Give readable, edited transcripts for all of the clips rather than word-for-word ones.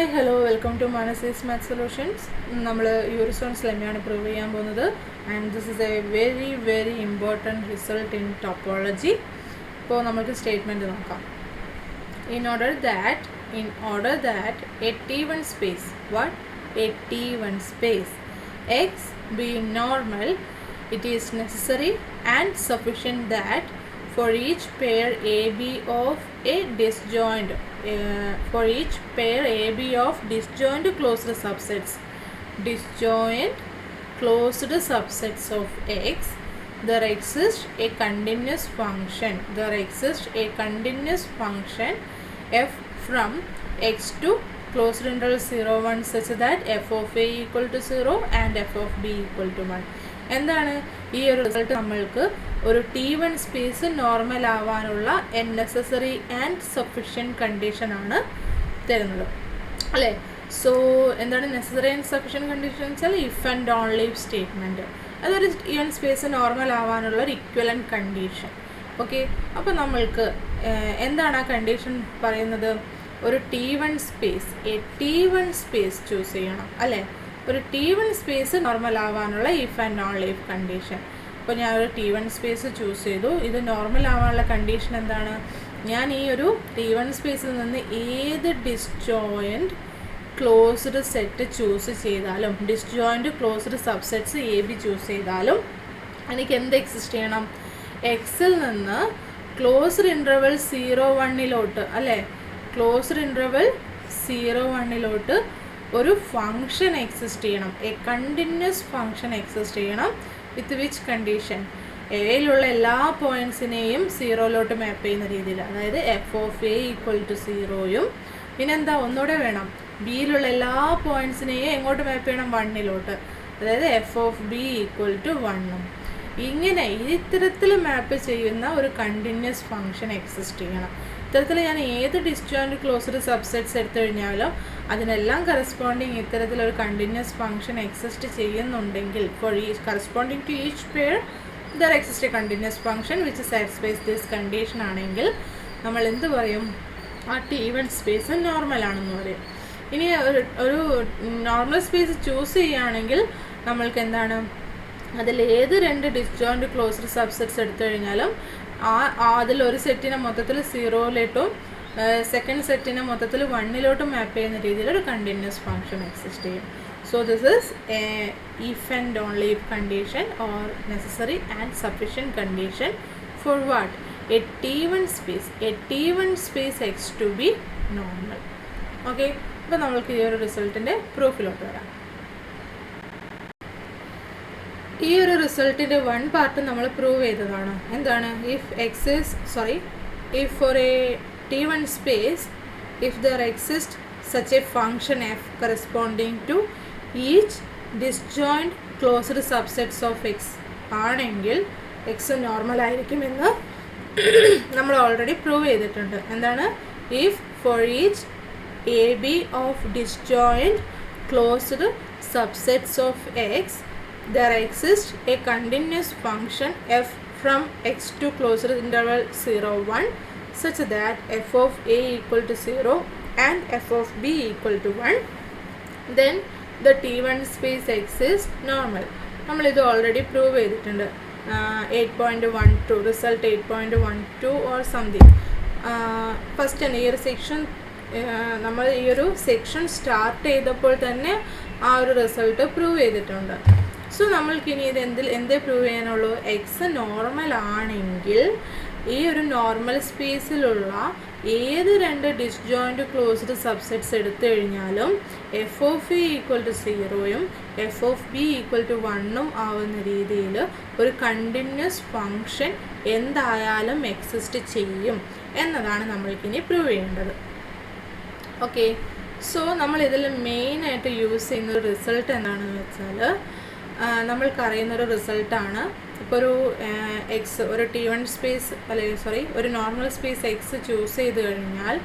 Hi, hello, welcome to Manasys Math Solutions. നമ്മൾ യൂറിസോൺസ് ലെമ്മയാണ് prove ചെയ്യാൻ പോകുന്നത് and this is a very important result in topology. ഇപ്പോൾ നമുക്ക് statement നോക്കാം. In order that a T1 space, what? A T1 space X be normal, it is necessary and sufficient that for each pair AB of a disjoint disjoint closed subsets of X, there exists a continuous function f from X to closed interval 0 1 such that f of a equal to 0 and f of b equal to 1. എന്താണ് ഈ ഒരു result? നമ്മൾക്ക് ഒരു T1 space normal ആവാനുള്ള necessary and sufficient condition ആണ് തരുന്നത് അല്ലേ. So എന്താണ് നെസസറി ആൻഡ് സഫിഷ്യൻറ്റ് കണ്ടീഷൻ എന്ന് വെച്ചാൽ ഇഫ് ആൻഡ് ഓൺലി സ്റ്റേറ്റ്മെൻറ്റ്. അതൊരു T1 സ്പേസ് നോർമൽ ആവാനുള്ള ഒരു ഇക്വലൻറ്റ് കണ്ടീഷൻ. ഓക്കെ, അപ്പോൾ നമ്മൾക്ക് എന്താണ് ആ കണ്ടീഷൻ പറയുന്നത്? ഒരു T1 സ്പേസ് ചൂസ് ചെയ്യണം അല്ലേ. ഒരു T1 സ്പേസ് നോർമൽ ആവാനുള്ള if and only if condition. അപ്പോൾ ഞാൻ ഒരു T1 സ്പേസ് ചൂസ് ചെയ്തു. ഇത് നോർമൽ ആവാനുള്ള കണ്ടീഷൻ എന്താണ്? ഞാൻ ഈ ഒരു T1 സ്പേസിൽ നിന്ന് ഏത് ഡിസ്ജോയിൻറ്റ് ക്ലോസ്ഡ് സെറ്റ് ചൂസ് ചെയ്താലും, disjoint closed subsets AB choose ചെയ്താലും എനിക്ക് എന്ത് എക്സിസ്റ്റ് ചെയ്യണം? എക്സിൽ നിന്ന് ക്ലോസ്ഡ് ഇൻ്റർവൽ 0 1 അല്ലേ, ക്ലോസ്ഡ് ഇൻ്റർവൽ 0 1 ഒരു ഫങ്ഷൻ എക്സിസ്റ്റ് ചെയ്യണം, എ കണ്ടിന്യൂസ് ഫങ്ഷൻ എക്സിസ്റ്റ് ചെയ്യണം. With which condition? എയിലുള്ള എല്ലാ പോയിൻറ്റ്സിനെയും 0 മാപ്പ് ചെയ്യുന്ന രീതിയിൽ, അതായത് F of A equal to 0യും പിന്നെന്താ ഒന്നുകൂടെ വേണം, ബിയിലുള്ള എല്ലാ പോയിൻറ്റ്സിനെയും എങ്ങോട്ട് മാപ്പ് ചെയ്യണം? 1 അതായത് F of B equal to 1ഉം. ഇങ്ങനെ ഇത്തരത്തിൽ മാപ്പ് ചെയ്യുന്ന ഒരു കണ്ടിന്യൂസ് ഫങ്ഷൻ എക്സിസ്റ്റ് ചെയ്യണം. ഇത്തരത്തിൽ ഞാൻ ഏത് ഡിസ്ജോയിൻറ്റ് ക്ലോസ്ഡ് സബ്സെറ്റ്സ് എടുത്തു കഴിഞ്ഞാലും അതിനെല്ലാം കറസ്പോണ്ടിങ് ഇത്തരത്തിലൊരു കണ്ടിന്യൂസ് ഫങ്ഷൻ എക്സിസ്റ്റ് ചെയ്യുന്നുണ്ടെങ്കിൽ, for each corresponding to each pair there exist a continuous function which satisfies this condition ആണെങ്കിൽ നമ്മൾ എന്ത് പറയും? ആ T1 സ്പേസ് നോർമൽ ആണെന്ന് പറയും. ഇനി ഒരു നോർമൽ സ്പേസ് ചൂസ് ചെയ്യുകയാണെങ്കിൽ നമ്മൾക്ക് എന്താണ്, അതിലേത് 2 ഡിസ്ജോയിൻറ്റ് ക്ലോസ്ഡ് സബ്സെറ്റ്സ് എടുത്തു കഴിഞ്ഞാലും അതിലൊരു സെറ്റിനെ മൊത്തത്തിൽ 0 സെക്കൻഡ് സെറ്റിനെ മൊത്തത്തിൽ 1 മാപ്പ് ചെയ്യുന്ന രീതിയിലൊരു കണ്ടിന്യൂസ് ഫങ്ഷൻ എക്സിസ്റ്റ് ചെയ്യും. So this is a if and only if condition or necessary and sufficient condition for what? A T1 space X to be normal. Okay, അപ്പോൾ നമ്മൾക്ക് ഈ ഒരു റിസൾട്ടിൻ്റെ പ്രൂഫിലോട്ട് വരാം. ഈ ഒരു റിസൾട്ടിൻ്റെ 1 പാർട്ട് നമ്മൾ പ്രൂവ് ചെയ്തതാണ്. എന്താണ്? if for a T1 space if there exists such a function f corresponding to each disjoint closed subsets of X ആണെങ്കിൽ X നോർമൽ ആയിരിക്കുമെന്ന് നമ്മൾ ഓൾറെഡി പ്രൂവ് ചെയ്തിട്ടുണ്ട്. എന്താണ്? if for each AB of disjoint closed subsets of X there exists a continuous function f from X to closed interval 0 1 such that f of a equal to 0 and f of b equal to 1, then the T1 space X is normal. നമ്മൾ ഇത് already prove ചെയ്തിട്ടുണ്ട്. 8.12 result 8.12 or something. First തന്നെ ഈ ഒരു section നമ്മൾ ഈ ഒരു section start ചെയ്തപ്പോൾ തന്നെ ആ ഒരു റിസൾട്ട് പ്രൂവ് ചെയ്തിട്ടുണ്ട്. സോ നമ്മൾക്കിനി ഇത് എന്തേ പ്രൂവ് ചെയ്യാനുള്ളൂ? എക്സ് നോർമൽ ആണെങ്കിൽ ഈ ഒരു നോർമൽ സ്പേസിലുള്ള ഏത് 2 ഡിസ്ജോയിൻറ്റ് ക്ലോസ്ഡ് സബ്സെറ്റ്സ് എടുത്തു കഴിഞ്ഞാലും F of A equal to 0യും F of B equal to 1ഉം ആവുന്ന രീതിയിൽ ഒരു കണ്ടിന്യൂസ് ഫങ്ഷൻ എന്തായാലും എക്സിസ്റ്റ് ചെയ്യും എന്നതാണ് നമ്മൾക്കിനി പ്രൂവ് ചെയ്യേണ്ടത്. ഓക്കെ, സോ നമ്മളിതിൽ മെയിനായിട്ട് യൂസ് ചെയ്യുന്ന ഒരു റിസൾട്ട് എന്താണെന്ന് വെച്ചാൽ, നമ്മൾക്കറിയുന്നൊരു റിസൾട്ടാണ്. ഇപ്പോൾ ഒരു T1 സ്പേസ് ഒരു നോർമൽ സ്പേസ് എക്സ് ചൂസ് ചെയ്ത് കഴിഞ്ഞാൽ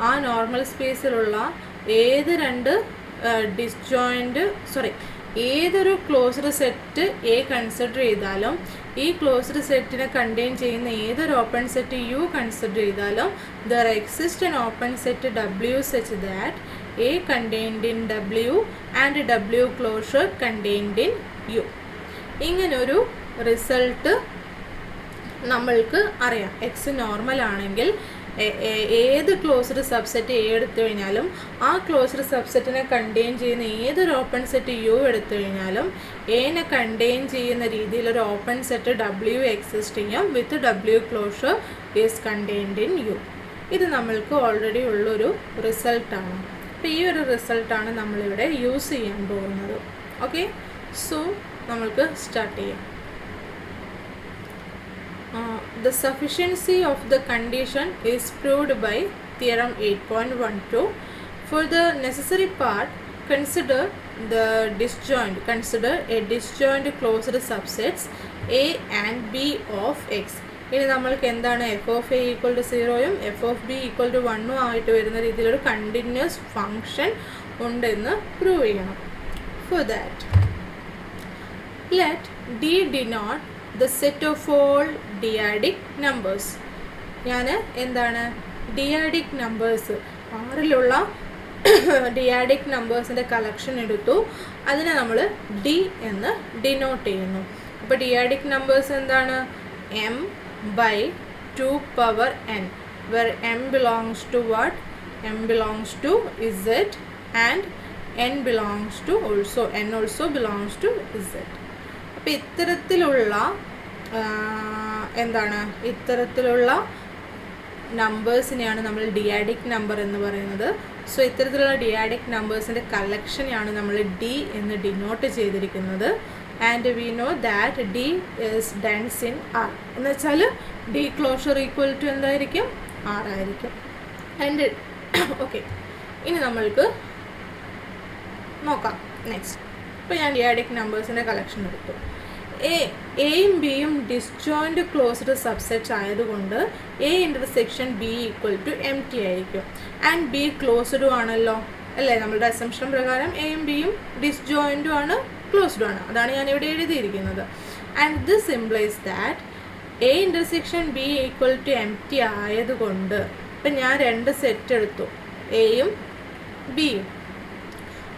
ആ നോർമൽ സ്പേസിലുള്ള ഏതൊരു ക്ലോസ്ഡ് സെറ്റ് എ കൺസിഡർ ചെയ്താലും ഈ ക്ലോസ്ഡ് സെറ്റിനെ കണ്ടെയ്ൻ ചെയ്യുന്ന ഏതൊരു ഓപ്പൺ സെറ്റ് യു കൺസിഡർ ചെയ്താലും there exist an open set W such that A contained in W and W closure contained in U. ഇങ്ങനൊരു റിസൾട്ട് നമ്മൾക്ക് അറിയാം. എക്സ് നോർമൽ ആണെങ്കിൽ ഏത് ക്ലോസ്ഡ് സബ്സെറ്റ് എ എടുത്തു കഴിഞ്ഞാലും ആ ക്ലോസ്ഡ് സബ്സെറ്റിനെ കണ്ടെയ്ൻ ചെയ്യുന്ന ഏതൊരു ഓപ്പൺ സെറ്റ് യു എടുത്തു കഴിഞ്ഞാലും എനെ കണ്ടെയ്ൻ ചെയ്യുന്ന രീതിയിൽ ഒരു ഓപ്പൺ സെറ്റ് ഡബ്ല്യു എക്സിസ്റ്റ് ചെയ്യും with W closure is contained in U. ഇത് നമ്മൾക്ക് ഓൾറെഡി ഉള്ളൊരു റിസൾട്ടാണ്. അപ്പോൾ ഈ ഒരു റിസൾട്ടാണ് നമ്മളിവിടെ യൂസ് ചെയ്യാൻ പോകുന്നത്. ഓക്കെ, സോ നമ്മൾക്ക് സ്റ്റാർട്ട് ചെയ്യാം. The sufficiency of the condition is proved by theorem 8.12. For the necessary part, consider a disjoint closed subsets A and B of X. ഇനി നമ്മൾക്ക് എന്താണ് F of A equal to 0യും F of B equal to 1ഉം ആയിട്ട് വരുന്ന രീതിയിലൊരു continuous function ഉണ്ടെന്ന് prove ചെയ്യണം. For that let D denote the set of all dyadic numbers. ഞാൻ എന്താണ് ഡിയാഡിക് നമ്പേഴ്സ് ആറിലുള്ള ഡിയാഡിക് നമ്പേഴ്സിൻ്റെ കളക്ഷൻ എടുത്തു, അതിനെ നമ്മൾ ഡി എന്ന് ഡിനോട്ട് ചെയ്യുന്നു. അപ്പോൾ ഡിയാഡിക് നമ്പേഴ്സ് എന്താണ്? m by 2 power n, where m belongs to what? m belongs to z and n belongs to n also belongs to z. അപ്പോൾ ഇത്തരത്തിലുള്ള നമ്പേഴ്സിനെയാണ് നമ്മൾ ഡിയാഡിക് നമ്പർ എന്ന് പറയുന്നത്. സോ ഇത്തരത്തിലുള്ള ഡിയാഡിക് നമ്പേഴ്സിൻ്റെ കളക്ഷനെയാണ് നമ്മൾ ഡി എന്ന് ഡിനോട്ട് ചെയ്തിരിക്കുന്നത്. And we know that D is dense in R എന്ന് വെച്ചാൽ ഡി ക്ലോഷർ ഈക്വൽ ടു എന്തായിരിക്കും? ആർ ആയിരിക്കും. ആൻഡ് ഓക്കെ, ഇനി നമ്മൾക്ക് നോക്കാം നെക്സ്റ്റ്. ഇപ്പോൾ ഞാൻ ഡിയാഡിക് നമ്പേഴ്സിൻ്റെ കളക്ഷൻ എടുത്തു. എയും ബിയും ഡിസ്ജോയിൻറ്റ് ക്ലോസ്ഡ് സബ്സെറ്റ്സ് ആയതുകൊണ്ട് A intersection B equal to empty ആയിരിക്കും. ആൻഡ് ബി ക്ലോസ്ഡും ആണല്ലോ അല്ലേ? നമ്മളുടെ അസംപ്ഷൻ പ്രകാരം എയും ബിയും ഡിസ്ജോയിൻറ്റും ആണ്, ക്ലോസ്ഡും ആണ്. അതാണ് ഞാനിവിടെ എഴുതിയിരിക്കുന്നത്. And this implies that A intersection B equal to empty ആയതുകൊണ്ട് ഇപ്പം ഞാൻ രണ്ട് സെറ്റ് എടുത്തു, എയും ബിയും.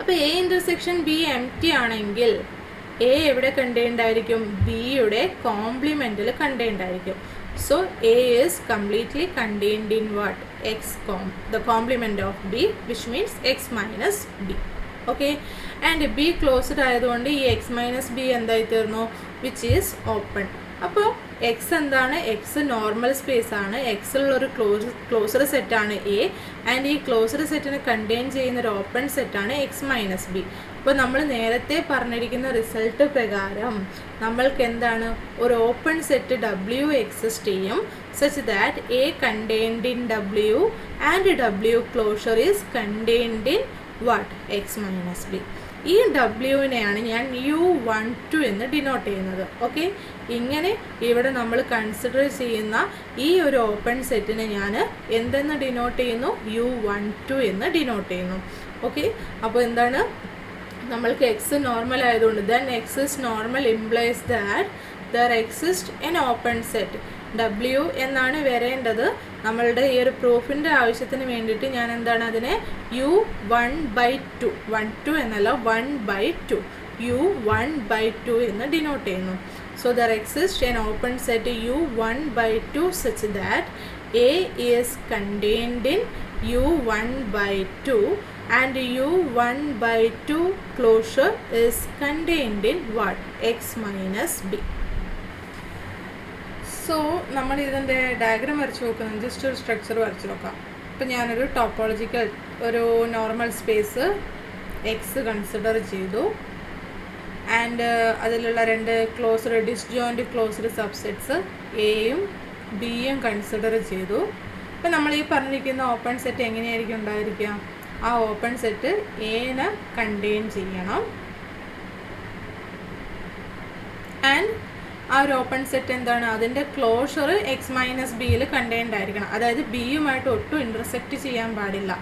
അപ്പോൾ A intersection B empty ആണെങ്കിൽ എ എവിടെ കണ്ടെയ്ൻഡ് ആയിരിക്കും? ബിയുടെ കോംപ്ലിമെൻറ്റിൽ കണ്ടെയ്ൻഡ് ആയിരിക്കും. So A is completely contained in what? X the complement of B, which means X minus B. Okay, and B closed ആയതുകൊണ്ട് ഈ എക്സ് മൈനസ് ബി എന്തായി തീർന്നു? Which is open. അപ്പോൾ എക്സ് എന്താണ്? എക്സ് നോർമൽ സ്പേസ് ആണ്. എക്സിലുള്ളൊരു closed സെറ്റാണ് A, and ഈ closed സെറ്റിനെ കണ്ടെയ്ൻ ചെയ്യുന്നൊരു ഓപ്പൺ സെറ്റാണ് എക്സ് മൈനസ് ബി. അപ്പോൾ നമ്മൾ നേരത്തെ പറഞ്ഞിരിക്കുന്ന റിസൾട്ട് പ്രകാരം നമ്മൾക്ക് എന്താണ്? ഒരു ഓപ്പൺ സെറ്റ് ഡബ്ല്യു എക്സിസ്റ്റ് ചെയ്യും such that A contained in W and W closure is contained in what? X minus B. ഈ ഡബ്ല്യുവിനെയാണ് ഞാൻ U12 എന്ന് ഡിനോട്ട് ചെയ്യുന്നത്. ഓക്കെ, ഇങ്ങനെ ഇവിടെ നമ്മൾ കൺസിഡർ ചെയ്യുന്ന ഈ ഒരു ഓപ്പൺ സെറ്റിനെ ഞാൻ എന്തെന്ന് ഡിനോട്ട് ചെയ്യുന്നു? U12 എന്ന് ഡിനോട്ട് ചെയ്യുന്നു. ഓക്കെ, അപ്പോൾ എന്താണ്? നമ്മൾക്ക് എക്സ് നോർമൽ ആയതുകൊണ്ട് then X is normal implies that there exist N open set. W എന്നാണ് വരേണ്ടത്. നമ്മളുടെ ഈ ഒരു പ്രൂഫിൻ്റെ ആവശ്യത്തിന് വേണ്ടിയിട്ട് ഞാൻ എന്താണ് അതിനെ U1/2, 1/2 എന്നല്ല 1/2, U1/2 എന്ന് ഡിനോട്ട് ചെയ്യുന്നു. So there exist N open set U1/2 such that A is contained in U1/2 and U1/2 closure is contained in what? X minus b. So നമ്മൾ ഇതിൻ്റെ ഡയഗ്രാം വരച്ച് നോക്കുന്നത് ജസ്റ്റ് ഒരു സ്ട്രക്ചർ വരച്ച് നോക്കാം. ഇപ്പം ഞാനൊരു ടോപ്പോളജിക്കൽ ഒരു നോർമൽ സ്പേസ് എക്സ് കൺസിഡർ ചെയ്തു, ആൻഡ് അതിലുള്ള രണ്ട് ഡിസ്ജോയിൻറ്റ് ക്ലോസ്ഡ് സബ്സെറ്റ്സ് എയും ബിയും കൺസിഡർ ചെയ്തു. ഇപ്പം നമ്മൾ ഈ പറഞ്ഞിരിക്കുന്ന ഓപ്പൺ സെറ്റ് എങ്ങനെയായിരിക്കും ഉണ്ടായിരിക്കുക? ആ ഓപ്പൺ സെറ്റ് എനെ കണ്ടെയ്ൻ ചെയ്യണം, ആൻഡ് ആ ഒരു ഓപ്പൺ സെറ്റ് എന്താണ്? അതിൻ്റെ ക്ലോഷർ എക്സ് മൈനസ് ബിയിൽ കണ്ടെയ്ൻഡ് ആയിരിക്കണം. അതായത് ബിയുമായിട്ട് ഒട്ടും ഇൻ്റർസെക്റ്റ് ചെയ്യാൻ പാടില്ല.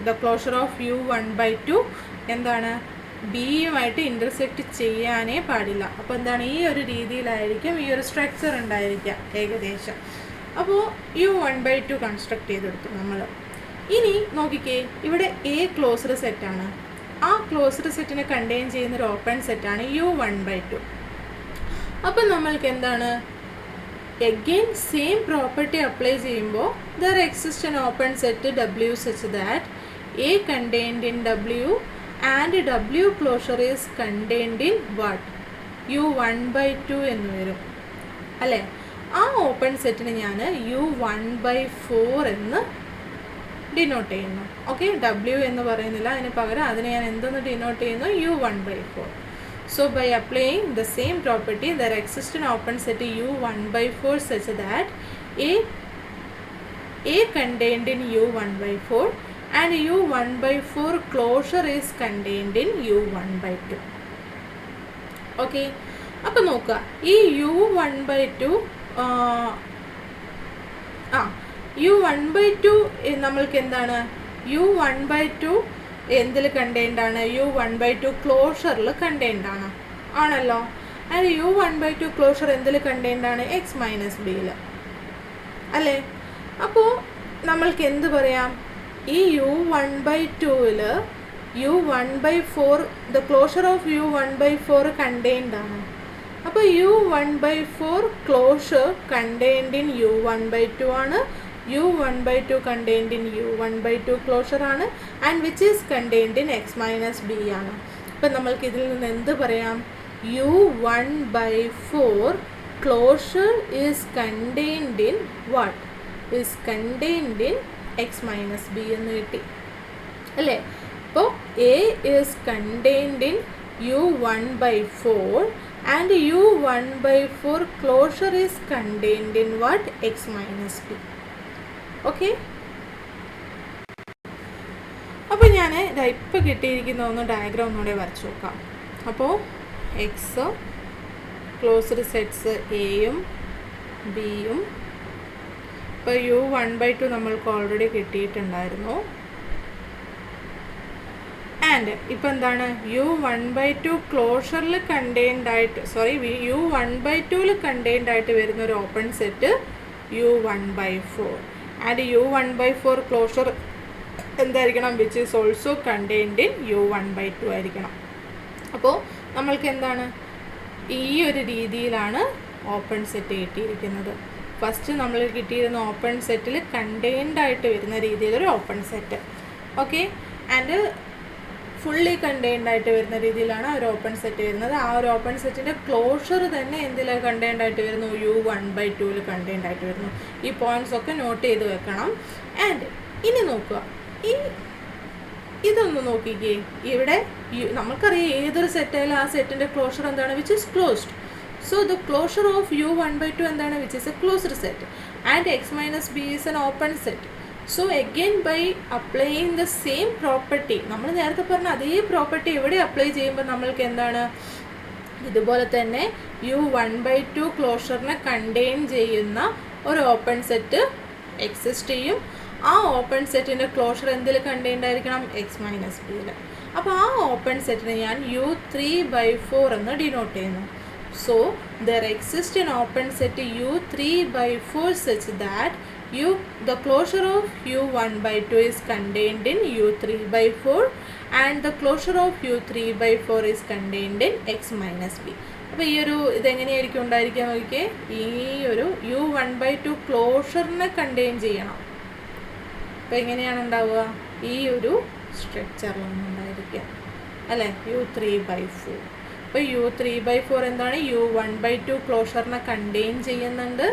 ദ ക്ലോഷർ ഓഫ് U1/2 എന്താണ്? ബിയുമായിട്ട് ഇൻ്റർസെക്റ്റ് ചെയ്യാനേ പാടില്ല. അപ്പോൾ എന്താണ്? ഈ ഒരു രീതിയിലായിരിക്കും ഈ ഒരു സ്ട്രക്ചർ ഉണ്ടായിരിക്കുക ഏകദേശം. അപ്പോൾ U1/2 കൺസ്ട്രക്ട് ചെയ്തെടുത്തു നമ്മൾ. ഇനി നോക്കിക്കേ, ഇവിടെ എ ക്ലോസ്ഡ് സെറ്റാണ്. ആ ക്ലോസ്ഡ് സെറ്റിനെ കണ്ടെയ്ൻ ചെയ്യുന്നൊരു ഓപ്പൺ സെറ്റാണ് U1/2. അപ്പം നമ്മൾക്ക് എന്താണ്, എഗെയിൻ സെയിം പ്രോപ്പർട്ടി അപ്ലൈ ചെയ്യുമ്പോൾ there exist an open set W such that A contained in W and W closure is contained in what? U1/2 എന്ന് വരും അല്ലേ. ആ ഓപ്പൺ സെറ്റിന് ഞാൻ U1/4 എന്ന് ഡിനോട്ട് ചെയ്യുന്നു. ഓക്കെ, W എന്ന് പറയുന്നില്ല, അതിന് പകരം അതിനെ ഞാൻ എന്തെന്ന് ഡിനോട്ട് ചെയ്യുന്നു, U1/4. So by applying the same property, there exists an open set U1/4 such that A contained in U1/4 and U1/4 closure is contained in U1/2. Okay, അപ്പം നോക്കുക, ഈ U1/2 U1/2 നമ്മൾക്ക് എന്താണ്, U1/2 എന്തിൽ contained ആണ്, U1/2 ക്ലോഷറിൽ contained ആണ് ആണല്ലോ. And U1/2 closure എന്തിൽ കണ്ടെയ്ൻഡ് ആണ്, X-Bയിൽ അല്ലേ. അപ്പോൾ നമ്മൾക്ക് എന്ത് പറയാം, ഈ U1/2ൽ U1/4 the closure of U1/4 contained ആണ്. അപ്പോൾ U1/4 closure contained in U1/2 ആണ്. U1/2 contained in U1/2 closure ആണ്, and which is contained in X-B ആണ്. അപ്പം നമ്മൾക്ക് ഇതിൽ നിന്ന് എന്ത് പറയാം, U1/4 closure is contained in what, is contained in X-B എന്ന് കിട്ടി അല്ലേ. അപ്പോൾ A is contained in U1/4 and U1/4 closure is contained in what, X-B. Okay, അപ്പോൾ ഞാൻ ഇപ്പോൾ കിട്ടിയിരിക്കുന്ന ഒന്ന് ഡയഗ്രാം ഒന്നുകൂടെ വരച്ച് നോക്കാം. അപ്പോൾ എക്സ് ക്ലോസ്ഡ് സെറ്റ്സ് എയും ബിയും, ഇപ്പോൾ U1/2 നമ്മൾക്ക് ഓൾറെഡി കിട്ടിയിട്ടുണ്ടായിരുന്നു. ആൻഡ് ഇപ്പോൾ എന്താണ്, U1/2 ക്ലോഷറിൽ കണ്ടെയ്ൻഡ് ആയിട്ട്, U1/2ൽ കണ്ടെയ്ൻഡ് ആയിട്ട് വരുന്ന ഒരു open set U1/4 and U1/4 closure എന്തായിരിക്കണം, which is also contained in U1/2 ആയിരിക്കണം. അപ്പോൾ നമ്മൾക്ക് എന്താണ്, ഈ ഒരു രീതിയിലാണ് ഓപ്പൺ സെറ്റ് കിട്ടിയിരിക്കുന്നത്. ഫസ്റ്റ് നമ്മൾ കിട്ടിയിരുന്ന ഓപ്പൺ സെറ്റിൽ കണ്ടെയ്ൻഡ് ആയിട്ട് വരുന്ന രീതിയിലൊരു open set. Okay, and fully contained ആയിട്ട് വരുന്ന രീതിയിലാണ് ഒരു ഓപ്പൺ സെറ്റ് വരുന്നത്. ആ ഒരു ഓപ്പൺ സെറ്റിൻ്റെ ക്ലോഷർ തന്നെ എന്തിലാണ് കണ്ടെയ്ൻഡ് ആയിട്ട് വരുന്നു, U1/2ൽ കണ്ടെയ്ൻഡ് ആയിട്ട് വരുന്നു. ഈ പോയിന്റ്സ് ഒക്കെ നോട്ട് ചെയ്ത് വെക്കണം. ആൻഡ് ഇനി നോക്കുക, ഇതൊന്ന് നോക്കിക്കേ, ഇവിടെ നമുക്കറിയാം ഏതൊരു സെറ്റായാലും ആ സെറ്റിൻ്റെ ക്ലോഷർ എന്താണ്, which is closed. So the closure of U1/2 എന്താണ്, which is A closed set, and X-B is N open set. So again by applying the same property, നമ്മൾ നേരത്തെ പറഞ്ഞ അതേ പ്രോപ്പർട്ടി ഇവിടെ അപ്ലൈ ചെയ്യുമ്പോൾ നമ്മൾക്ക് എന്താണ്, ഇതുപോലെ തന്നെ U1/2 ക്ലോഷറിനെ കണ്ടെയ്ൻ ചെയ്യുന്ന ഒരു ഓപ്പൺ സെറ്റ് എക്സിസ്റ്റ് ചെയ്യും. ആ ഓപ്പൺ സെറ്റിൻ്റെ ക്ലോഷർ എന്തിൽ കണ്ടെയ്ൻഡ് ആയിരിക്കണം, X-Bയിൽ. അപ്പോൾ ആ ഓപ്പൺ സെറ്റിനെ ഞാൻ U3/4 എന്ന് ഡിനോട്ട് ചെയ്യുന്നു. So there exist an open set U3/4 such that the closure of U1/2 is contained in U3/4 and the closure of U3/4 is contained in X-B. അപ്പോൾ ഈ ഒരു ഇതെങ്ങനെയായിരിക്കും ഉണ്ടായിരിക്കുക നോക്കിയേ, ഈ ഒരു U1/2 ക്ലോഷറിനെ കണ്ടെയ്ൻ ചെയ്യണം. അപ്പോൾ എങ്ങനെയാണ് ഉണ്ടാവുക, ഈ ഒരു സ്ട്രക്ചറിലാണ് ഉണ്ടായിരിക്കുക അല്ലേ, U3/4. അപ്പോൾ U3/4 എന്താണ്, U1/2 ക്ലോഷറിനെ കണ്ടെയ്ൻ ചെയ്യുന്നുണ്ട്,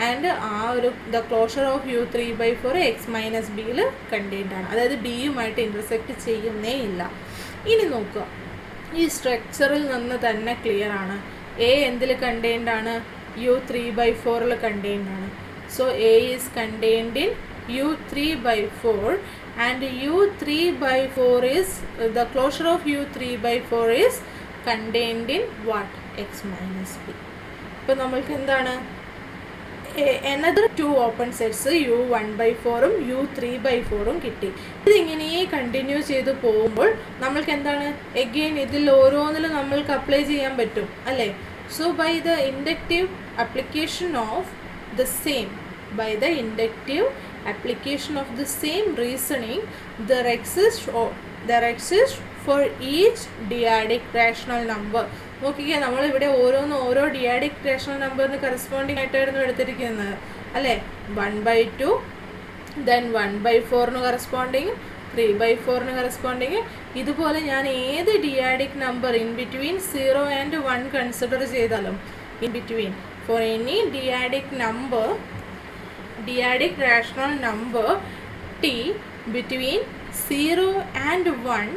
ആൻഡ് ആ ഒരു ദ ക്ലോഷർ ഓഫ് U3/4 X-Bയിൽ കണ്ടെയ്ൻഡ് ആണ്, അതായത് ബിയുമായിട്ട് ഇൻ്റർസെക്റ്റ് ചെയ്യുന്നേ ഇല്ല. ഇനി നോക്കുക, ഈ സ്ട്രക്ചറിൽ നിന്ന് തന്നെ ക്ലിയർ ആണ് എ എന്തിൽ കണ്ടെയ്ൻഡ് ആണ്, U3/4ൽ കണ്ടെയ്ൻഡ് ആണ്. So A is contained in U3/4 and U3/4 is the closure of U3/4 is contained in what, X-B. ഇപ്പോൾ നമ്മൾക്ക് എന്താണ്, another two open sets U1/4 U3/4 കിട്ടി. ഇതിങ്ങനെ കണ്ടിന്യൂ ചെയ്ത് പോകുമ്പോൾ നമ്മൾക്ക് എന്താണ്, എഗെയിൻ ഇതിൽ ഓരോന്നിലും നമ്മൾക്ക് അപ്ലൈ ചെയ്യാൻ പറ്റും അല്ലേ. So by the inductive application of the same by the inductive application of the same reasoning there exists for each dyadic rational number. നോക്കിക്കേ, നമ്മളിവിടെ ഓരോ ഡിയാഡിക് റേഷണൽ നമ്പറിന് കറസ്പോണ്ടിങ് ആയിട്ടായിരുന്നു എടുത്തിരിക്കുന്നത് അല്ലേ. 1/2, ദെൻ 1/4 കറസ്പോണ്ടിങ്, 3/4 കറസ്പോണ്ടിങ്. ഇതുപോലെ ഞാൻ ഏത് dyadic number in between 0 and 1 consider ചെയ്താലും, in between for any dyadic rational number t between 0 and 1,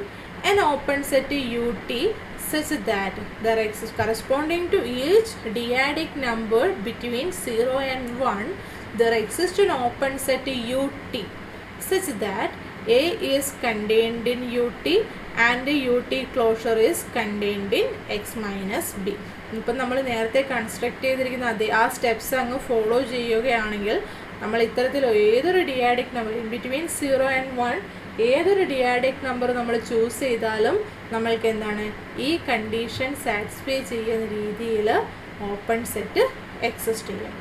an open set ut such that there exists corresponding to each dyadic number between 0 and 1 there exists an open set ut such that a is contained in ut and ut closure is contained in x minus b. ഇപ്പം നമ്മൾ നേരത്തെ construct ചെയ്തിരിക്കുന്ന ആ steps അങ്ങ് follow ചെയ്യുകയാണെങ്കിൽ നമ്മൾ ഇത്തരത്തിൽ ഏതൊരു ഡിയാഡിക് നമ്പർ ഇൻ ബിറ്റ്വീൻ 0 and 1 ഏതൊരു ഡിയാഡിക് നമ്പർ നമ്മൾ ചൂസ് ചെയ്താലും നമ്മൾക്ക് എന്താണ് ഈ കണ്ടീഷൻ സാറ്റിസ്ഫൈ ചെയ്യുന്ന രീതിയിൽ ഓപ്പൺ സെറ്റ് എക്സിസ്റ്റ് ചെയ്യും.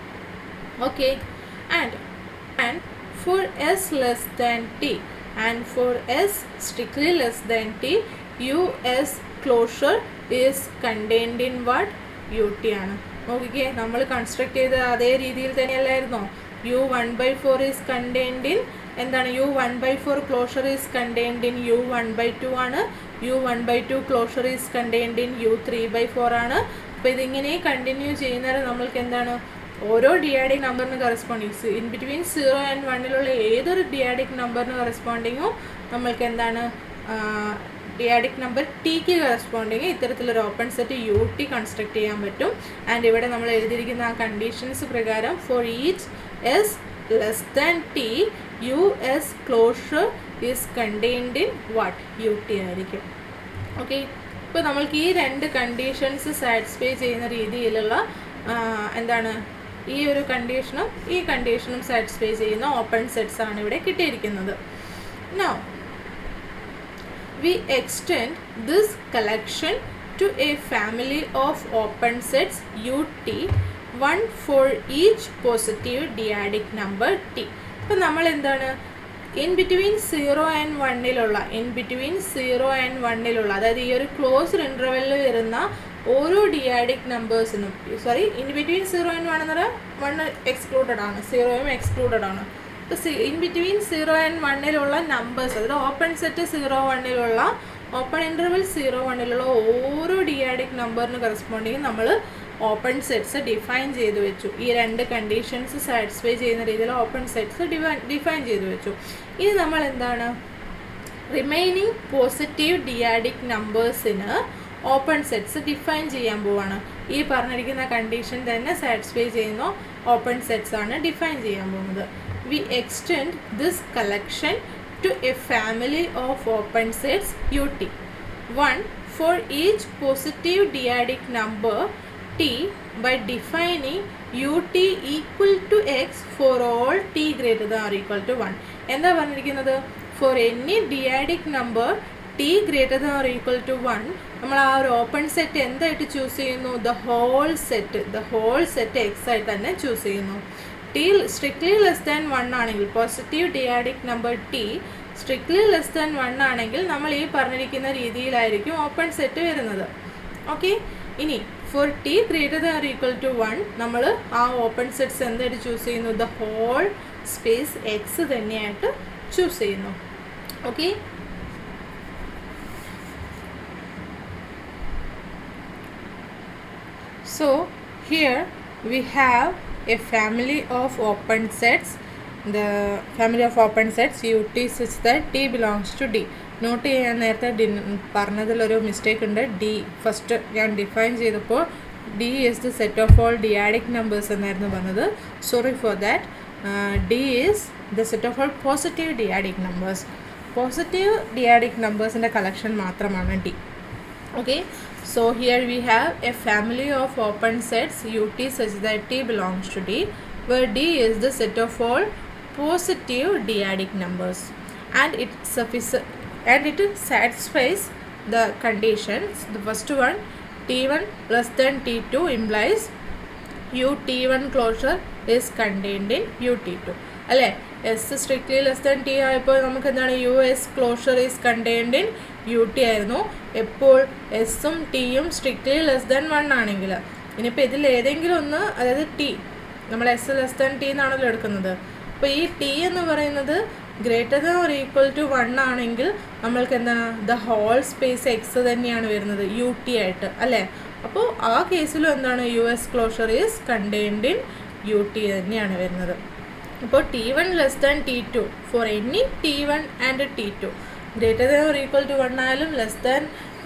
Okay, and for S less than T and for S strictly less than T U S closure is contained in what U T ആണ്. നോക്കിക്കേ, നമ്മൾ കൺസ്ട്രക്ട് ചെയ്ത അതേ രീതിയിൽ തന്നെയല്ലായിരുന്നോ. u1/4 ഈസ് കണ്ടെയ്ൻഡ് ഇൻ എന്താണ്, u1/4 closure is contained in u1/2 ആണ്. u1/2 closure is contained in u3/4 ആണ്. അപ്പോൾ ഇതിങ്ങനെ കണ്ടിന്യൂ ചെയ്യുന്നവരെ നമ്മൾക്ക് എന്താണ് ഓരോ ഡിയാഡിക് നമ്പറിന് കറസ്പോണ്ടിങ് ഇൻ ബിറ്റ്വീൻ 0 and 1 ഏതൊരു ഡിയാഡിക് നമ്പറിന് കറസ്പോണ്ടിങ്ങോ നമ്മൾക്ക് എന്താണ് ഡിയാഡിക് നമ്പർ ടിക്ക് കറസ്പോണ്ടിങ് ഇത്തരത്തിലൊരു open set U T construct ചെയ്യാൻ പറ്റും. ആൻഡ് ഇവിടെ നമ്മൾ എഴുതിയിരിക്കുന്ന ആ കണ്ടീഷൻസ് പ്രകാരം for each S less than T U S closure is contained in what U T ആയിരിക്കും. ഓക്കെ, ഇപ്പോൾ നമ്മൾക്ക് ഈ രണ്ട് കണ്ടീഷൻസ് സാറ്റിസ്ഫൈ ചെയ്യുന്ന രീതിയിലുള്ള എന്താണ് ഈ ഒരു കണ്ടീഷനും ഈ കണ്ടീഷനും സാറ്റിസ്ഫൈ ചെയ്യുന്ന ഓപ്പൺ സെറ്റ്സ് ആണ് ഇവിടെ കിട്ടിയിരിക്കുന്നത്. Now we extend this collection to a family of open sets ut, one for each positive dyadic number t. അപ്പോൾ നമ്മൾ എന്താണ് ഇൻ ബിറ്റ്വീൻ 0 and 1 അതായത് ഈ ഒരു ക്ലോസ്ഡ് ഇൻ്റർവെല്ലിൽ വരുന്ന ഓരോ ഡിയാഡിക് നമ്പേഴ്സിനും ഇൻ ബിറ്റ്വീൻ 0 and 1 എന്ന് പറഞ്ഞാൽ 1 എക്സ്ക്ലൂഡഡ് ആണ്, 0 എക്സ്ക്ലൂഡഡ് ആണ്. ഇപ്പോൾ ഇൻ ബിറ്റ്വീൻ 0 and 1 നമ്പേഴ്സ്, അതായത് ഓപ്പൺ സെറ്റ് 0 1 ഓപ്പൺ ഇൻ്റർവെൽ 0 1 ഓരോ ഡിയാഡിക് നമ്പറിന് കറസ്പോണ്ടിങ് നമ്മൾ ഓപ്പൺ സെറ്റ്സ് ഡിഫൈൻ ചെയ്ത് വെച്ചു. ഈ രണ്ട് കണ്ടീഷൻസ് സാറ്റിസ്ഫൈ ചെയ്യുന്ന രീതിയിൽ ഓപ്പൺ സെറ്റ്സ് ഡിഫൈൻ ചെയ്ത് വെച്ചു. ഇനി നമ്മൾ എന്താണ് റിമൈനിങ് പോസിറ്റീവ് ഡിയാഡിക് നമ്പേഴ്സിന് ഓപ്പൺ സെറ്റ്സ് ഡിഫൈൻ ചെയ്യാൻ പോവാണ്. ഈ പറഞ്ഞിരിക്കുന്ന കണ്ടീഷൻ തന്നെ സാറ്റിസ്ഫൈ ചെയ്യുന്ന ഓപ്പൺ സെറ്റ്സ് ആണ് ഡിഫൈൻ ചെയ്യാൻ പോകുന്നത്. We extend this collection to a family of open sets ut, one for each positive dyadic number t by defining ut equal to x for all t greater than or equal to 1. എന്താ പറഞ്ഞിരിക്കുന്നത്, for any dyadic number t greater than or equal to 1 നമ്മൾ ആ ഒരു open set എന്തായിട്ട് choose ചെയ്യുന്നു, the whole set X ആയിട്ട് തന്നെ choose ചെയ്യുന്നു. ടി സ്ട്രിക്ട്ലി ലെസ് ദാൻ 1 ആണെങ്കിൽ, positive dyadic number t strictly less than 1 ആണെങ്കിൽ നമ്മൾ ഈ പറഞ്ഞിരിക്കുന്ന രീതിയിലായിരിക്കും ഓപ്പൺ സെറ്റ് വരുന്നത്. ഓക്കെ, ഇനി for T greater than or equal to 1 നമ്മൾ ആ ഓപ്പൺ സെറ്റ്സ് എന്തായിട്ട് ചൂസ് ചെയ്യുന്നു, ദ ഹോൾ സ്പേസ് എക്സ് തന്നെയായിട്ട് ചൂസ് ചെയ്യുന്നു. Okay, so here we have a family of open sets. The family of open sets ut such that t belongs to d. Note ചെയ്യാൻ നേരത്തെ പറഞ്ഞതിലൊരു mistake ഉണ്ട്. D first ഞാൻ define ചെയ്തപ്പോൾ D is the set of all dyadic numbers എന്നായിരുന്നു പറഞ്ഞത്. Sorry for that. D is the set of all positive dyadic numbers. Positive dyadic നമ്പേഴ്സിൻ്റെ collection മാത്രമാണ് D. Okay, so here we have a family of open sets ut such that t belongs to d, where d is the set of all positive dyadic numbers, and it satisfies the conditions. The first one, t1 less than t2 implies ut1 closure is contained in UT2 അല്ലേ. S strictly less than T ആയപ്പോൾ നമുക്ക് എന്താണ് US closure is contained in UT ആയിരുന്നു. എപ്പോൾ എസും ടിയും strictly less than 1 ആണെങ്കിൽ. ഇനിയിപ്പോൾ ഇതിൽ ഏതെങ്കിലും ഒന്ന്, അതായത് ടി, നമ്മൾ എസ് ലെസ് ദാൻ ടി എന്നാണല്ലോ എടുക്കുന്നത്. അപ്പോൾ ഈ ടി എന്ന് പറയുന്നത് greater than or equal to 1 ആണെങ്കിൽ നമ്മൾക്ക് എന്താണ് ദ ഹോൾ സ്പേസ് എക്സ് തന്നെയാണ് വരുന്നത് UT ആയിട്ട് അല്ലേ. അപ്പോൾ ആ കേസിലും എന്താണ് US closure is contained in UT തന്നെയാണ് വരുന്നത്. അപ്പോൾ T1 less than T2 for any T1 and T2 greater than or equal to 1 ആയാലും ലെസ് ദാൻ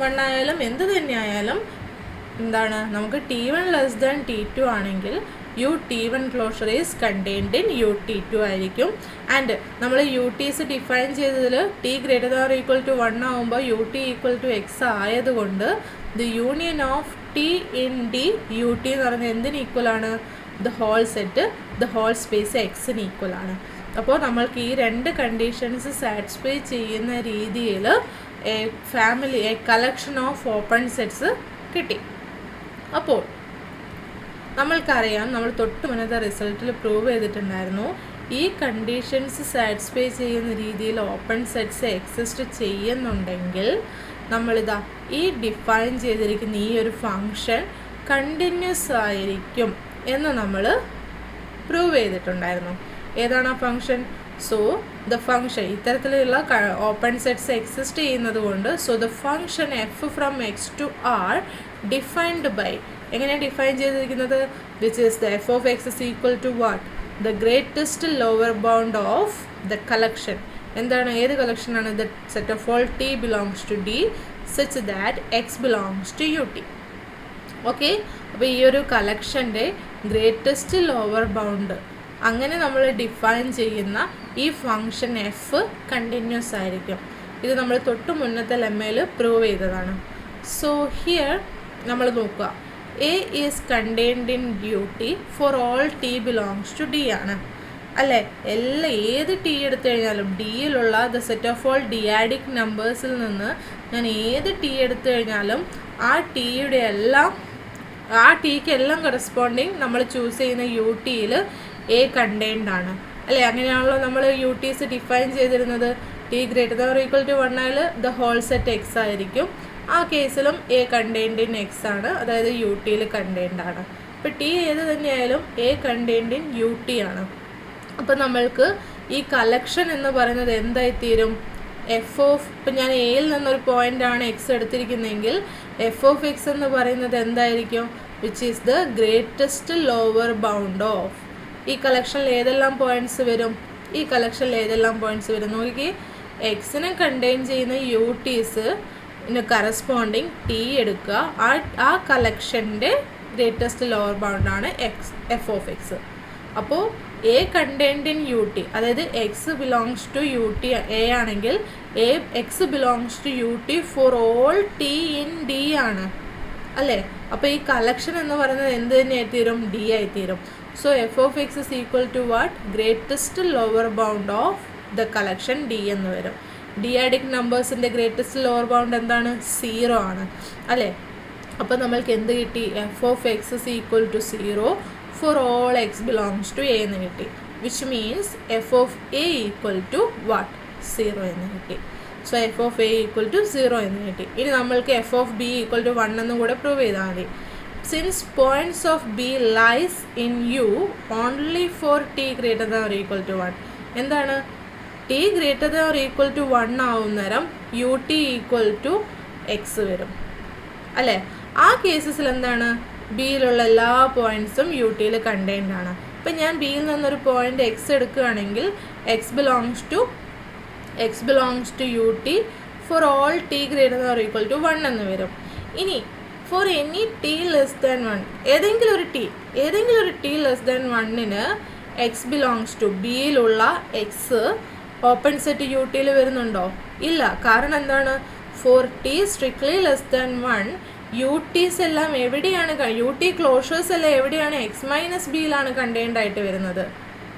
1 ആയാലും എന്ത് തന്നെ ആയാലും എന്താണ് നമുക്ക് T1 ലെസ് ദാൻ T2 ആണെങ്കിൽ UT1 closure is contained in UT2 ആയിരിക്കും. ആൻഡ് നമ്മൾ UTs ഡിഫൈൻ ചെയ്തതിൽ T greater than or equal to 1 ആകുമ്പോൾ UT ഈക്വൽ ടു എക്സ് ആയതുകൊണ്ട് the union of T in D UT എന്ന് പറയുന്നത് എന്തിന് ഈക്വലാണ്? The whole set, the whole space എക്സിന് ഈക്വൽ ആണ്. അപ്പോൾ നമ്മൾക്ക് ഈ രണ്ട് കണ്ടീഷൻസ് സാറ്റിസ്ഫൈ ചെയ്യുന്ന രീതിയിൽ a collection of open sets കിട്ടി. അപ്പോൾ നമ്മൾക്കറിയാം, നമ്മൾ തൊട്ട് മുന്നത്തെ റിസൾട്ടിൽ പ്രൂവ് ചെയ്തിട്ടുണ്ടായിരുന്നു, ഈ കണ്ടീഷൻസ് സാറ്റിസ്ഫൈ ചെയ്യുന്ന രീതിയിൽ ഓപ്പൺ സെറ്റ്സ് എക്സിസ്റ്റ് ചെയ്യുന്നുണ്ടെങ്കിൽ നമ്മളിതാ ഈ ഡിഫൈൻ ചെയ്തിരിക്കുന്ന ഈ ഒരു ഫങ്ഷൻ കണ്ടിന്യൂസ് ആയിരിക്കും എന്ന് നമ്മൾ പ്രൂവ് ചെയ്തിട്ടുണ്ടായിരുന്നു. ഏതാണ് ആ ഫങ്ഷൻ? സോ ദ ഫങ്ഷൻ ഇത്തരത്തിലുള്ള ഓപ്പൺ സെറ്റ്സ് എക്സിസ്റ്റ് ചെയ്യുന്നത് കൊണ്ട് so the function F from X to R defined by, എങ്ങനെയാണ് ഡിഫൈൻ ചെയ്തിരിക്കുന്നത്? Which is the F of X is equal to what? The greatest lower bound of the collection. എന്താണ്, ഏത് കളക്ഷനാണ്? The set of all T belongs to D such that X belongs to UT. Okay, അപ്പോൾ ഈ ഒരു കളക്ഷൻ്റെ greatest lower bound അങ്ങനെ നമ്മൾ define ചെയ്യുന്ന ഈ ഫങ്ഷൻ എഫ് കണ്ടിന്യൂസ് ആയിരിക്കും. ഇത് നമ്മൾ തൊട്ട് മുന്നത്തെ ലെമ്മയിൽ പ്രൂവ് ചെയ്തതാണ്. സോ ഹിയർ നമ്മൾ നോക്കുക, A is contained in UT for all T belongs to D ആണ് അല്ലേ. ഏത് ടി എടുത്തു കഴിഞ്ഞാലും ഡിയിലുള്ള the set of all dyadic നമ്പേഴ്സിൽ നിന്ന് ഞാൻ ഏത് ടി എടുത്തു കഴിഞ്ഞാലും ആ ടിയുടെ എല്ലാം, ആ ടിക്ക് എല്ലാം കറസ്പോണ്ടിങ് നമ്മൾ ചൂസ് ചെയ്യുന്ന UTയിൽ എ കണ്ടെയ്ൻഡ് ആണ് അല്ലേ. അങ്ങനെയാണല്ലോ നമ്മൾ UTs ഡിഫൈൻ ചെയ്തിരുന്നത്. T greater than or equal to 1 ആയാൽ ദ ഹോൾ സെറ്റ് എക്സ് ആയിരിക്കും. ആ കേസിലും എ കണ്ടെയ്ൻഡ് ഇൻ എക്സ് ആണ്, അതായത് UTയിൽ കണ്ടെയ്ൻഡ് ആണ്. ഇപ്പോൾ ടി ഏത് തന്നെയായാലും എ കണ്ടെയ്ൻഡ് ഇൻ UT ആണ്. അപ്പോൾ നമ്മൾക്ക് ഈ കളക്ഷൻ എന്ന് പറയുന്നത് എന്തായിത്തീരും? എഫ് ഓഫ്, ഇപ്പം ഞാൻ എയിൽ നിന്നൊരു പോയിൻ്റാണ് എക്സ് എടുത്തിരിക്കുന്നതെങ്കിൽ എഫ് ഓഫ് എക്സ് എന്ന് പറയുന്നത് എന്തായിരിക്കും? Which is the greatest lower bound of. ഈ കളക്ഷനിൽ ഏതെല്ലാം പോയിൻറ്റ്സ് വരും? ഈ കളക്ഷനിൽ ഏതെല്ലാം പോയിൻറ്റ്സ് വരും നോക്കി. എക്സിനെ കണ്ടെയ്ൻ ചെയ്യുന്ന UTs കറസ്പോണ്ടിങ് ടി എടുക്കുക. ആ കളക്ഷൻ്റെ ഗ്രേറ്റസ്റ്റ് ലോവർ ബൗണ്ടാണ് എഫ് ഓഫ് എക്സ്. അപ്പോൾ എ കണ്ടെയ്ൻഡ് ഇൻ UT, അതായത് x belongs to UT a ആണെങ്കിൽ x belongs to UT for all T in D ആണ് അല്ലേ. അപ്പോൾ ഈ കളക്ഷൻ എന്ന് പറയുന്നത് എന്ത് തന്നെ ആയിത്തീരും? ഡി ആയിത്തീരും. So F of X is equal to what? Greatest lower bound of the collection D എന്ന് വരും. ഡിയാഡിക് നമ്പേഴ്സിൻ്റെ ഗ്രേറ്റസ്റ്റ് ലോവർ ബൗണ്ട് എന്താണ്? 0 ആണ് അല്ലേ. അപ്പോൾ നമ്മൾക്ക് എന്ത് കിട്ടി? F of X is equal to 0 for all X belongs to A എന്ന് കിട്ടി. Which means F of A equal to what? 0 എന്ന് കിട്ടി. So F of A equal to 0 എന്ന് കിട്ടി. ഇനി നമ്മൾക്ക് F of B equal to 1 എന്നും കൂടെ പ്രൂവ് ചെയ്താൽ മതി. Since points of B lies in U only for T greater than or equal to 1. എന്താണ്? T greater than or equal to 1 ആവുന്നേരം UT ഈക്വൽ ടു എക്സ് വരും അല്ലേ. ആ കേസസിൽ എന്താണ്? ബിയിലുള്ള എല്ലാ പോയിൻറ്റ്സും UTയിൽ കണ്ടെയ്ൻഡ് ആണ്. ഇപ്പം ഞാൻ ബിയിൽ നിന്നൊരു പോയിൻ്റ് എക്സ് എടുക്കുകയാണെങ്കിൽ x belongs to UT for all t greater than or equal to 1 എന്ന് വരും. ഇനി for any t less than 1, ഏതെങ്കിലും ഒരു ടി ലെസ് ദാൻ 1ന് എക്സ് ബിലോങ്സ് ടു ബിയിലുള്ള എക്സ് ഓപ്പൺ സെറ്റ് UTയിൽ വരുന്നുണ്ടോ? ഇല്ല. കാരണം എന്താണ്? For t strictly less than 1 UTs എല്ലാം എവിടെയാണ്? UT ക്ലോഷേഴ്സ് എല്ലാം എവിടെയാണ്? എക്സ് മൈനസ് ബിയിലാണ് കണ്ടെയ്ൻഡ് ആയിട്ട് വരുന്നത്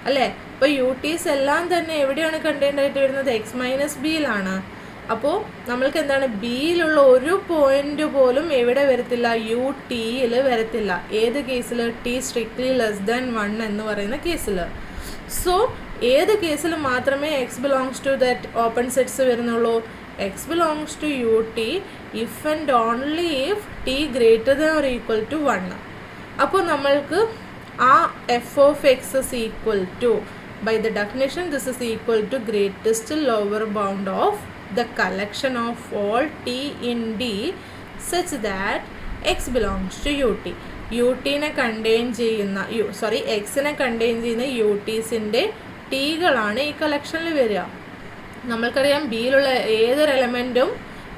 അല്ലേ. അപ്പോൾ UTs എല്ലാം തന്നെ എവിടെയാണ് കണ്ടെയ്ൻഡ് ആയിട്ട് വരുന്നത്? എക്സ് മൈനസ് ബിയിലാണ്. അപ്പോൾ നമ്മൾക്ക് എന്താണ് ബിയിലുള്ള ഒരു പോയിന്റ് പോലും എവിടെ വരത്തില്ല, യു ടിയിൽ വരത്തില്ല. ഏത് കേസിൽ? ടി സ്ട്രിക്ട്ലി ലെസ് ദാൻ 1 എന്ന് പറയുന്ന കേസിൽ. സോ ഏത് കേസിൽ മാത്രമേ x belongs to that open sets വരുന്നുള്ളൂ? X belongs to U t if and only if t greater than or equal to 1. അപ്പോൾ നമ്മൾക്ക് ആ f of X is equal to, by the definition this is equal to greatest lower bound of the collection of all t in D such that x belongs to ut. നെ contain ചെയ്യുന്ന എക്സിനെ contain ചെയ്യുന്ന യൂട്ടീസിൻ്റെ ടീകളാണ് ഈ കളക്ഷനിൽ വരിക. നമ്മൾക്കറിയാം ബിയിലുള്ള ഏതൊരു എലമെൻറ്റും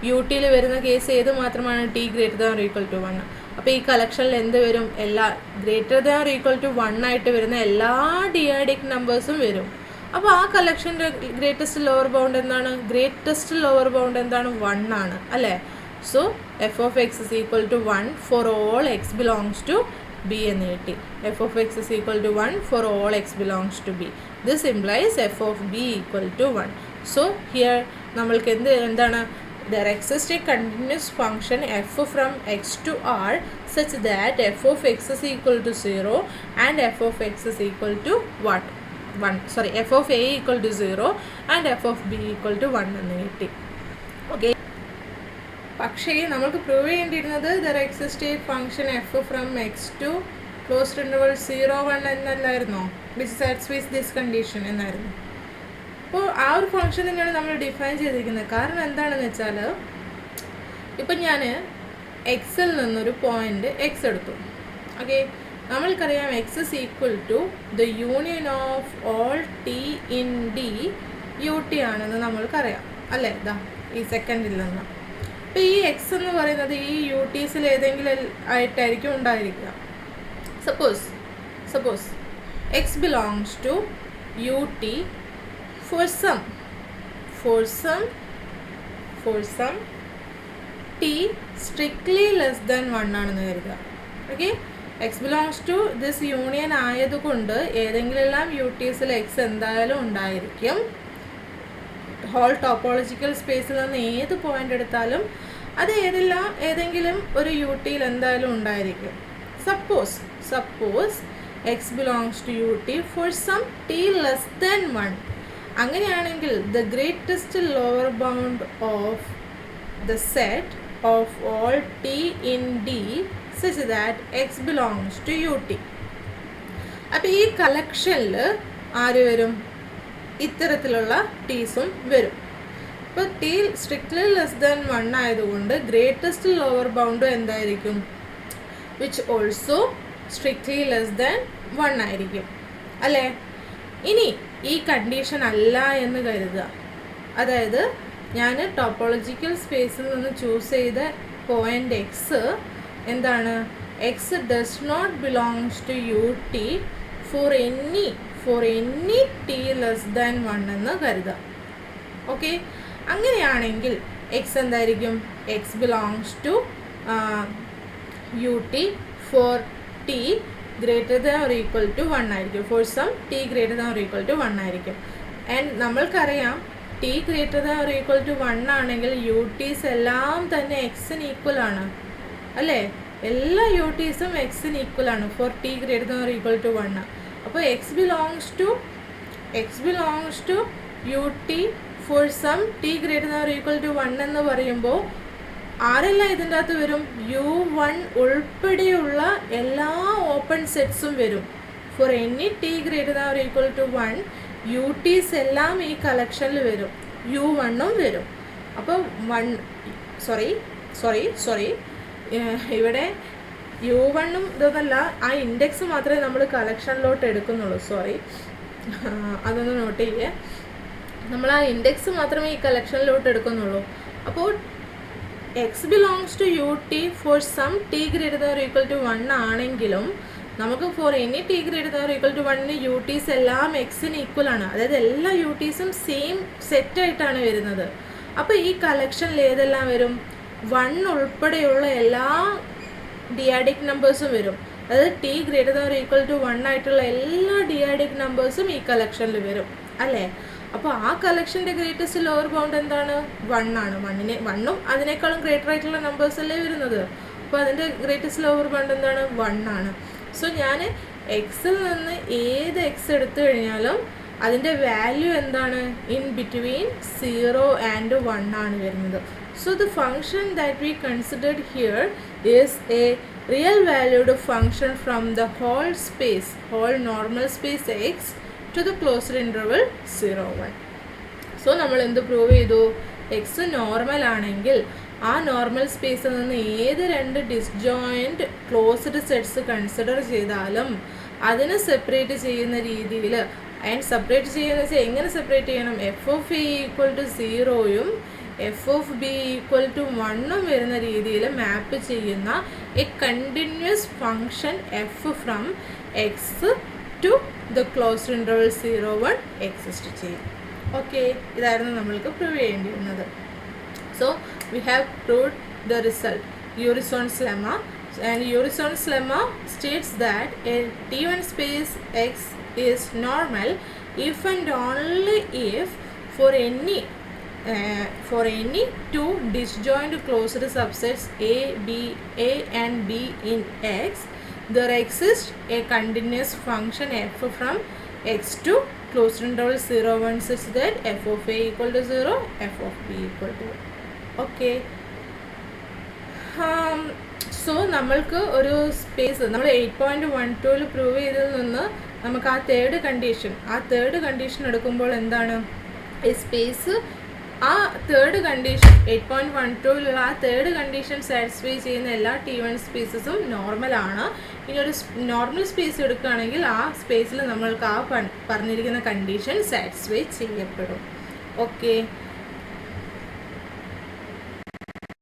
U ടിയിൽ വരുന്ന case ഏത് മാത്രമാണ്? T greater than or equal to 1. അപ്പോൾ ഈ കളക്ഷനിൽ എന്ത് വരും? എല്ലാ greater than or equal to 1 ആയിട്ട് വരുന്ന എല്ലാ ഡിയാഡിക് നമ്പേഴ്സും വരും. അപ്പോൾ ആ കളക്ഷൻ്റെ ഗ്രേറ്റസ്റ്റ് ലോവർ ബൗണ്ട് എന്താണ്? ഗ്രേറ്റസ്റ്റ് ലോവർ ബൗണ്ട് എന്താണ്? 1 ആണ് അല്ലേ? So F of X is equal to 1 for all X belongs to B എന്ന് കിട്ടി. F of X is equal to 1 for all X belongs to B. This implies F of B equal to 1. So here നമ്മൾക്ക് എന്താണ്? There exists a continuous function f from x to r such that f of x is equal to 0 and f of x is equal to what? 1. Sorry, f of a equal to 0 and f of b equal to 1 എന്ന് കിട്ടി. Okay, പക്ഷേ നമുക്ക് prove ചെയ്യേണ്ടിയിരുന്നത് there exists a function f from x to closed interval 0 1 എന്നല്ലായിരുന്നോ? which satisfies this condition എന്നായിരുന്നു. അപ്പോൾ ആ ഒരു function തന്നെയാണ് നമ്മൾ ഡിഫൈൻ ചെയ്തിരിക്കുന്നത്. കാരണം എന്താണെന്ന് വെച്ചാൽ, ഇപ്പം ഞാൻ എക്സിൽ നിന്നൊരു പോയിൻ്റ് എക്സ് എടുത്തു. ഓക്കെ, നമ്മൾക്കറിയാം X is equal to the union of all T in D U T ആണെന്ന് നമ്മൾക്കറിയാം അല്ലേ? ഇതാ ഈ സെക്കൻഡിൽ നിന്ന്. അപ്പോൾ ഈ എക്സ് എന്ന് പറയുന്നത് ഈ യു ടീസിൽ ഏതെങ്കിലും ആയിട്ടായിരിക്കും ഉണ്ടായിരിക്കുക. Suppose X belongs to U T for some t strictly less than 1 ആണെന്ന് കരുതുക. Okay, X belongs to this union ആയതുകൊണ്ട് ഏതെങ്കിലും യൂട്ടീസിൽ എക്സ് എന്തായാലും ഉണ്ടായിരിക്കും. ഹോൾ ടോപ്പോളജിക്കൽ സ്പേസിൽ നിന്ന് ഏത് പോയിന്റ് എടുത്താലും അത് ഏതെങ്കിലും ഒരു യൂട്ടിയിൽ എന്തായാലും ഉണ്ടായിരിക്കും. Suppose X belongs to U T for some T less than 1. അങ്ങനെയാണെങ്കിൽ the greatest lower bound of the set of all T in D such that X belongs to U T. അപ്പോൾ ഈ കളക്ഷനിൽ ആര് വരും? ഇത്തരത്തിലുള്ള ടീസും വരും. ഇപ്പോൾ ടി സ്ട്രിക്ട്ലി ലെസ് ദാൻ 1 ആയതുകൊണ്ട് greatest lower bound എന്തായിരിക്കും? Which also strictly less than 1 ആയിരിക്കും അല്ലേ? ഇനി ഈ കണ്ടീഷൻ അല്ല എന്ന് കരുതുക. അതായത് ഞാൻ ടോപ്പോളജിക്കൽ സ്പേസിൽ നിന്ന് ചൂസ് ചെയ്ത പോയിൻ്റ് എക്സ് എന്താണ്? X does not belongs to U T for any t less than 1 എന്ന് കരുതുക. ഓക്കെ, അങ്ങനെയാണെങ്കിൽ എക്സ് എന്തായിരിക്കും? X belongs to U T for T greater than or equal to 1 ആയിരിക്കും. For some t greater than or equal to 1 ആയിരിക്കും. And നമ്മൾക്കറിയാം t greater than or equal to 1 ആണെങ്കിൽ U t's എല്ലാം തന്നെ എക്സിന് equal ആണ് അല്ലേ? എല്ലാ യു ടീസും എക്സിന് ഈക്വൽ ആണ് for T greater than or equal to 1. അപ്പോൾ x belongs to U T for some t greater than or equal to 1 എന്ന് പറയുമ്പോൾ ആരെല്ലാം ഇതിൻ്റെ അകത്ത് വരും? u1 ഉൾപ്പെടെയുള്ള എല്ലാ ഓപ്പൺ സെറ്റ്സും വരും. For any t greater than or equal to 1 U t's എല്ലാം ഈ കളക്ഷനിൽ വരും. u1ഉം വരും. അപ്പോൾ ഇവിടെ u1ഉം ഇതൊന്നല്ല, ആ ഇൻഡെക്സ് മാത്രമേ നമ്മൾ കളക്ഷനിലോട്ട് എടുക്കുന്നുള്ളൂ. അതൊന്ന് നോട്ട് ചെയ്യേ. നമ്മൾ ആ ഇൻഡെക്സ് മാത്രമേ ഈ കളക്ഷനിലോട്ട് എടുക്കുന്നുള്ളൂ. അപ്പോൾ x belongs to U T for some t greater than or equal to 1 ആണെങ്കിലും നമുക്ക് for any t greater than or equal to 1 U t's എല്ലാം എക്സിന് ഈക്വൽ ആണ്. അതായത് എല്ലാ യു ടീസും സെയിം സെറ്റായിട്ടാണ് വരുന്നത്. അപ്പോൾ ഈ കളക്ഷനിൽ ഏതെല്ലാം വരും? 1 ഉൾപ്പെടെയുള്ള എല്ലാ ഡിയാഡിക് നമ്പേഴ്സും വരും. അതായത് t greater than or equal to 1 ആയിട്ടുള്ള എല്ലാ ഡിയാഡിക് നമ്പേഴ്സും ഈ കളക്ഷനിൽ വരും അല്ലേ? അപ്പോൾ ആ കളക്ഷൻ്റെ ഗ്രേറ്റസ്റ്റ് ലോവർ ബൗണ്ട് എന്താണ്? 1 ആണ്. 1ഉം അതിനേക്കാളും ഗ്രേറ്റർ ആയിട്ടുള്ള നമ്പേഴ്സ് അല്ലേ വരുന്നത്. അപ്പോൾ അതിൻ്റെ ഗ്രേറ്റസ്റ്റ് ലോവർ ബൗണ്ട് എന്താണ്? 1 ആണ്. സോ ഞാൻ എക്സിൽ നിന്ന് ഏത് എക്സ് എടുത്തു കഴിഞ്ഞാലും അതിൻ്റെ വാല്യൂ എന്താണ്? ഇൻ ബിറ്റ്വീൻ 0 ആൻഡ് 1 ആണ് വരുന്നത്. So the function that we considered here is a real valued function from the whole space, whole normal space x to the closed interval 0, 1. So നമ്മൾ എന്ത് പ്രൂവ് ചെയ്തു? X normal ആണെങ്കിൽ ആ normal സ്പേസിൽ നിന്ന് ഏത് 2 ഡിസ്ജോയിൻറ്റ് ക്ലോസ്ഡ് സെറ്റ്സ് കൺസിഡർ ചെയ്താലും അതിനെ സെപ്പറേറ്റ് ചെയ്യുന്ന രീതിയിൽ, ആൻഡ് സെപ്പറേറ്റ് ചെയ്യുന്ന വെച്ചാൽ എങ്ങനെ സെപ്പറേറ്റ് ചെയ്യണം? F of A equal to 0യും F of B equal to 1ഉം വരുന്ന രീതിയിൽ മാപ്പ് ചെയ്യുന്ന a continuous function F from X to the closed interval 0, 1 exist ചെയ്യും. ഓക്കെ, ഇതായിരുന്നു നമ്മൾക്ക് പ്രൂവ് ചെയ്യേണ്ടിയിരുന്നത്. So we have proved the result, Urysohn's lemma. And Urysohn's lemma states that a T1 space X is normal if and only if for any 2 disjoint closed subsets A and B in X, there exists a continuous function f from X to closed interval 0, 1 such that f of A equal to 0, f of B equal to 1. Okay. So നമ്മൾക്ക് ഒരു space നമ്മൾ 8.12 prove ചെയ്തതിൽ നിന്ന് നമുക്ക് ആ third condition എടുക്കുമ്പോൾ എന്താണ്? ഈ സ്പേസ് ആ തേർഡ് കണ്ടീഷൻ 8.12ലുള്ള ആ തേർഡ് കണ്ടീഷൻ സാറ്റിസ്ഫൈ ചെയ്യുന്ന എല്ലാ T1 സ്പേസസും നോർമലാണ്. ഇനി ഒരു നോർമൽ സ്പേസ് എടുക്കുകയാണെങ്കിൽ ആ സ്പേസിൽ നമ്മൾക്ക് ആ പറഞ്ഞിരിക്കുന്ന കണ്ടീഷൻ സാറ്റിസ്ഫൈ ചെയ്യപ്പെടും. ഓക്കെ.